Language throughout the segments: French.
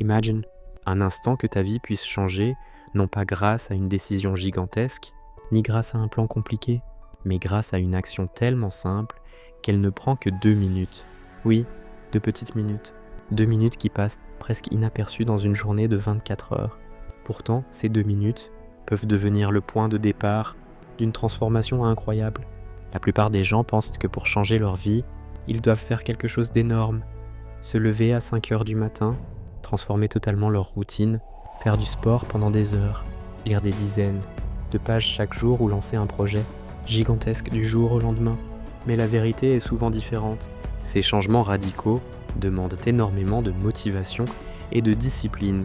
Imagine un instant que ta vie puisse changer, non pas grâce à une décision gigantesque, ni grâce à un plan compliqué, mais grâce à une action tellement simple qu'elle ne prend que 2 minutes. Oui, 2 petites minutes. 2 minutes qui passent presque inaperçues dans une journée de 24 heures. Pourtant, ces 2 minutes peuvent devenir le point de départ d'une transformation incroyable. La plupart des gens pensent que pour changer leur vie, ils doivent faire quelque chose d'énorme. Se lever à 5 heures du matin, transformer totalement leur routine, faire du sport pendant des heures, lire des dizaines de pages chaque jour ou lancer un projet gigantesque du jour au lendemain. Mais la vérité est souvent différente. Ces changements radicaux demandent énormément de motivation et de discipline.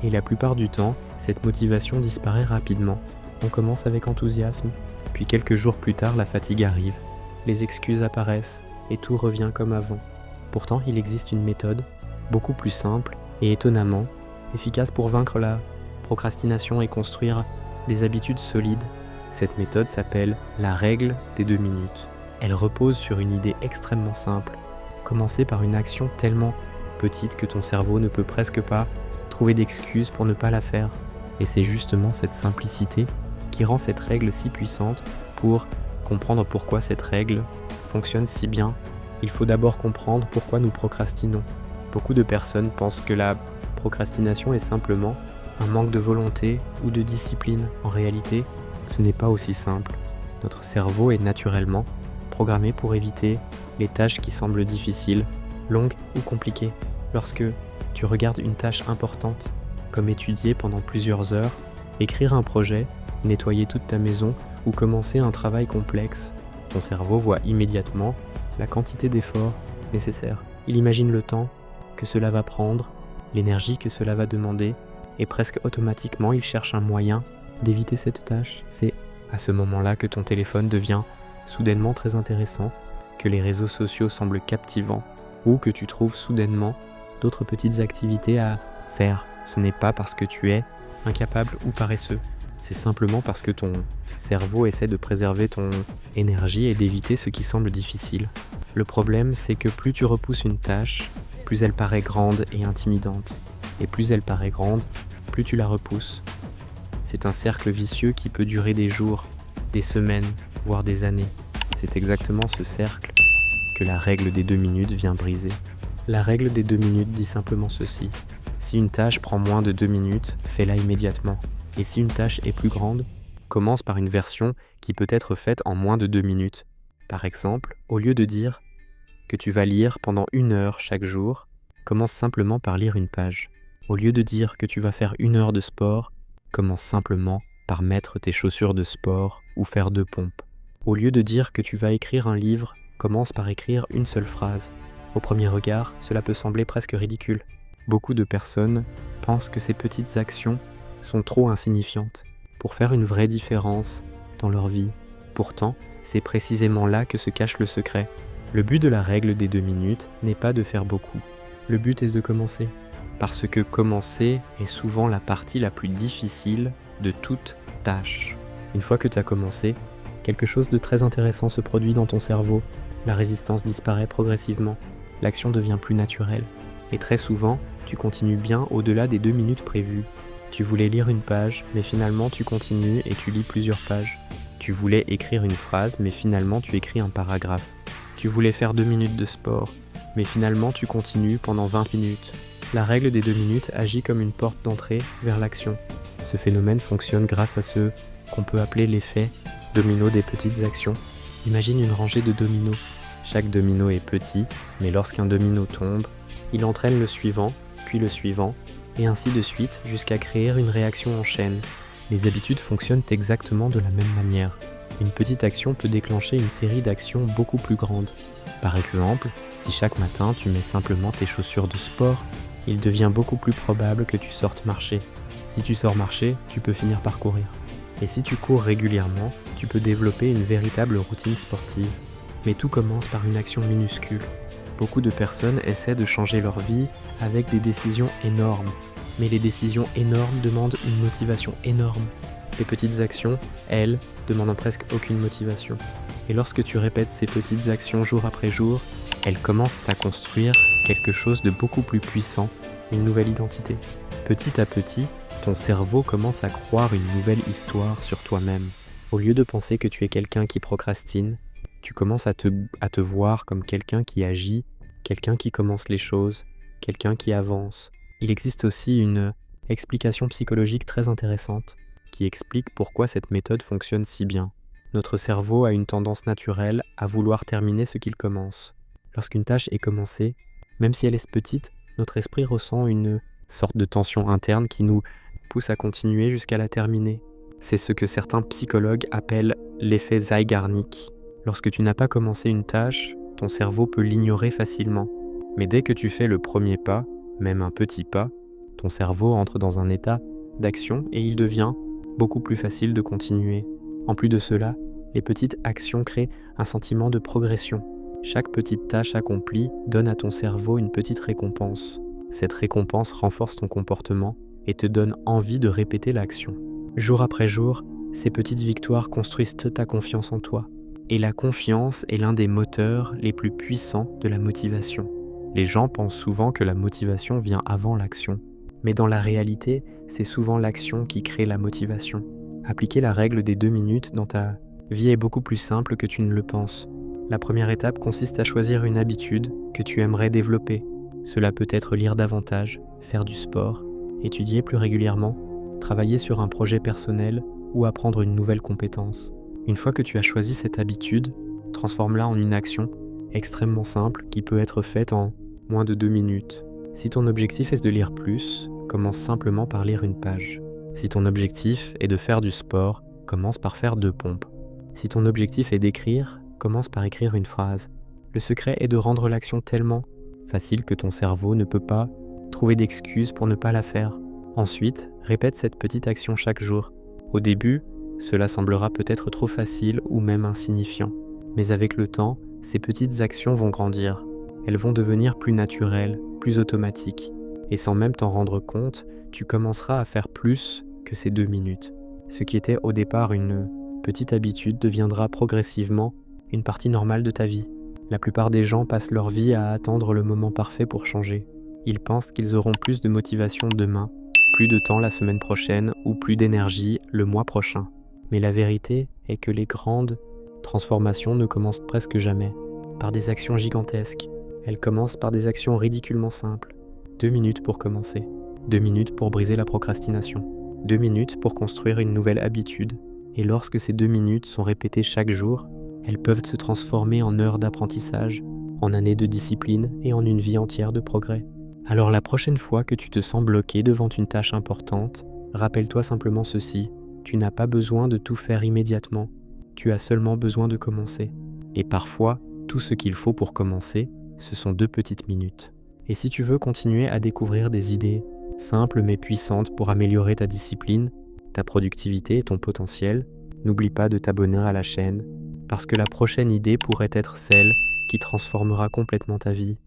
Et la plupart du temps, cette motivation disparaît rapidement. On commence avec enthousiasme, puis quelques jours plus tard, la fatigue arrive, les excuses apparaissent et tout revient comme avant. Pourtant, il existe une méthode beaucoup plus simple et étonnamment efficace pour vaincre la procrastination et construire des habitudes solides. Cette méthode s'appelle la règle des 2 minutes. Elle repose sur une idée extrêmement simple. Commencer par une action tellement petite que ton cerveau ne peut presque pas trouver d'excuses pour ne pas la faire. Et c'est justement cette simplicité qui rend cette règle si puissante. Pour comprendre pourquoi cette règle fonctionne si bien, il faut d'abord comprendre pourquoi nous procrastinons. Beaucoup de personnes pensent que la procrastination est simplement un manque de volonté ou de discipline. En réalité, ce n'est pas aussi simple. Notre cerveau est naturellement programmé pour éviter les tâches qui semblent difficiles, longues ou compliquées. Lorsque tu regardes une tâche importante, comme étudier pendant plusieurs heures, écrire un projet, nettoyer toute ta maison ou commencer un travail complexe, ton cerveau voit immédiatement la quantité d'efforts nécessaires. Il imagine le temps que cela va prendre, l'énergie que cela va demander, et presque automatiquement il cherche un moyen d'éviter cette tâche. C'est à ce moment-là que ton téléphone devient soudainement très intéressant, que les réseaux sociaux semblent captivants, ou que tu trouves soudainement d'autres petites activités à faire. Ce n'est pas parce que tu es incapable ou paresseux, c'est simplement parce que ton cerveau essaie de préserver ton énergie et d'éviter ce qui semble difficile. Le problème, c'est que plus tu repousses une tâche, plus elle paraît grande et intimidante. Et plus elle paraît grande, plus tu la repousses. C'est un cercle vicieux qui peut durer des jours, des semaines, voire des années. C'est exactement ce cercle que la règle des 2 minutes vient briser. La règle des 2 minutes dit simplement ceci. Si une tâche prend moins de 2 minutes, fais-la immédiatement. Et si une tâche est plus grande, commence par une version qui peut être faite en moins de 2 minutes. Par exemple, au lieu de dire que tu vas lire pendant 1 heure chaque jour, commence simplement par lire une page. Au lieu de dire que tu vas faire 1 heure de sport, commence simplement par mettre tes chaussures de sport ou faire 2 pompes. Au lieu de dire que tu vas écrire un livre, commence par écrire une seule phrase. Au premier regard, cela peut sembler presque ridicule. Beaucoup de personnes pensent que ces petites actions sont trop insignifiantes pour faire une vraie différence dans leur vie. Pourtant, c'est précisément là que se cache le secret. Le but de la règle des 2 minutes n'est pas de faire beaucoup. Le but est de commencer. Parce que commencer est souvent la partie la plus difficile de toute tâche. Une fois que tu as commencé, quelque chose de très intéressant se produit dans ton cerveau. La résistance disparaît progressivement. L'action devient plus naturelle. Et très souvent, tu continues bien au-delà des 2 minutes prévues. Tu voulais lire une page, mais finalement tu continues et tu lis plusieurs pages. Tu voulais écrire une phrase, mais finalement tu écris un paragraphe. Tu voulais faire 2 minutes de sport, mais finalement tu continues pendant 20 minutes. La règle des 2 minutes agit comme une porte d'entrée vers l'action. Ce phénomène fonctionne grâce à ce qu'on peut appeler l'effet domino des petites actions. Imagine une rangée de dominos. Chaque domino est petit, mais lorsqu'un domino tombe, il entraîne le suivant, puis le suivant, et ainsi de suite jusqu'à créer une réaction en chaîne. Les habitudes fonctionnent exactement de la même manière. Une petite action peut déclencher une série d'actions beaucoup plus grandes. Par exemple, si chaque matin tu mets simplement tes chaussures de sport, il devient beaucoup plus probable que tu sortes marcher. Si tu sors marcher, tu peux finir par courir. Et si tu cours régulièrement, tu peux développer une véritable routine sportive. Mais tout commence par une action minuscule. Beaucoup de personnes essaient de changer leur vie avec des décisions énormes. Mais les décisions énormes demandent une motivation énorme. Les petites actions, elles, demandent presque aucune motivation. Et lorsque tu répètes ces petites actions jour après jour, elles commencent à construire quelque chose de beaucoup plus puissant une nouvelle identité. Petit à petit, ton cerveau commence à croire une nouvelle histoire sur toi-même. Au lieu de penser que tu es quelqu'un qui procrastine, tu commences à te voir comme quelqu'un qui agit, quelqu'un qui commence les choses, quelqu'un qui avance. Il existe aussi une explication psychologique très intéressante qui explique pourquoi cette méthode fonctionne si bien. Notre cerveau a une tendance naturelle à vouloir terminer ce qu'il commence. Lorsqu'une tâche est commencée, même si elle est petite, notre esprit ressent une sorte de tension interne qui nous pousse à continuer jusqu'à la terminer. C'est ce que certains psychologues appellent l'effet Zeigarnik. Lorsque tu n'as pas commencé une tâche, ton cerveau peut l'ignorer facilement. Mais dès que tu fais le premier pas, même un petit pas, ton cerveau entre dans un état d'action et il devient beaucoup plus facile de continuer. En plus de cela, les petites actions créent un sentiment de progression. Chaque petite tâche accomplie donne à ton cerveau une petite récompense. Cette récompense renforce ton comportement et te donne envie de répéter l'action. Jour après jour, ces petites victoires construisent ta confiance en toi. Et la confiance est l'un des moteurs les plus puissants de la motivation. Les gens pensent souvent que la motivation vient avant l'action. Mais dans la réalité, c'est souvent l'action qui crée la motivation. Appliquer la règle des 2 minutes dans ta vie est beaucoup plus simple que tu ne le penses. La première étape consiste à choisir une habitude que tu aimerais développer. Cela peut être lire davantage, faire du sport, étudier plus régulièrement, travailler sur un projet personnel ou apprendre une nouvelle compétence. Une fois que tu as choisi cette habitude, transforme-la en une action extrêmement simple qui peut être faite en moins de 2 minutes. Si ton objectif est de lire plus, commence simplement par lire une page. Si ton objectif est de faire du sport, commence par faire 2 pompes. Si ton objectif est d'écrire, commence par écrire une phrase. Le secret est de rendre l'action tellement facile que ton cerveau ne peut pas trouver d'excuses pour ne pas la faire. Ensuite, répète cette petite action chaque jour. Au début, cela semblera peut-être trop facile ou même insignifiant. Mais avec le temps, ces petites actions vont grandir. Elles vont devenir plus naturelles, plus automatiques. Et sans même t'en rendre compte, tu commenceras à faire plus que ces 2 minutes. Ce qui était au départ une petite habitude deviendra progressivement une partie normale de ta vie. La plupart des gens passent leur vie à attendre le moment parfait pour changer. Ils pensent qu'ils auront plus de motivation demain, plus de temps la semaine prochaine ou plus d'énergie le mois prochain. Mais la vérité est que les grandes transformations ne commencent presque jamais par des actions gigantesques. Elles commencent par des actions ridiculement simples. 2 minutes pour commencer. 2 minutes pour briser la procrastination. 2 minutes pour construire une nouvelle habitude. Et lorsque ces 2 minutes sont répétées chaque jour, elles peuvent se transformer en heures d'apprentissage, en années de discipline et en une vie entière de progrès. Alors la prochaine fois que tu te sens bloqué devant une tâche importante, rappelle-toi simplement ceci. Tu n'as pas besoin de tout faire immédiatement. Tu as seulement besoin de commencer. Et parfois, tout ce qu'il faut pour commencer, ce sont 2 petites minutes. Et si tu veux continuer à découvrir des idées simples mais puissantes pour améliorer ta discipline, ta productivité et ton potentiel, n'oublie pas de t'abonner à la chaîne, parce que la prochaine idée pourrait être celle qui transformera complètement ta vie.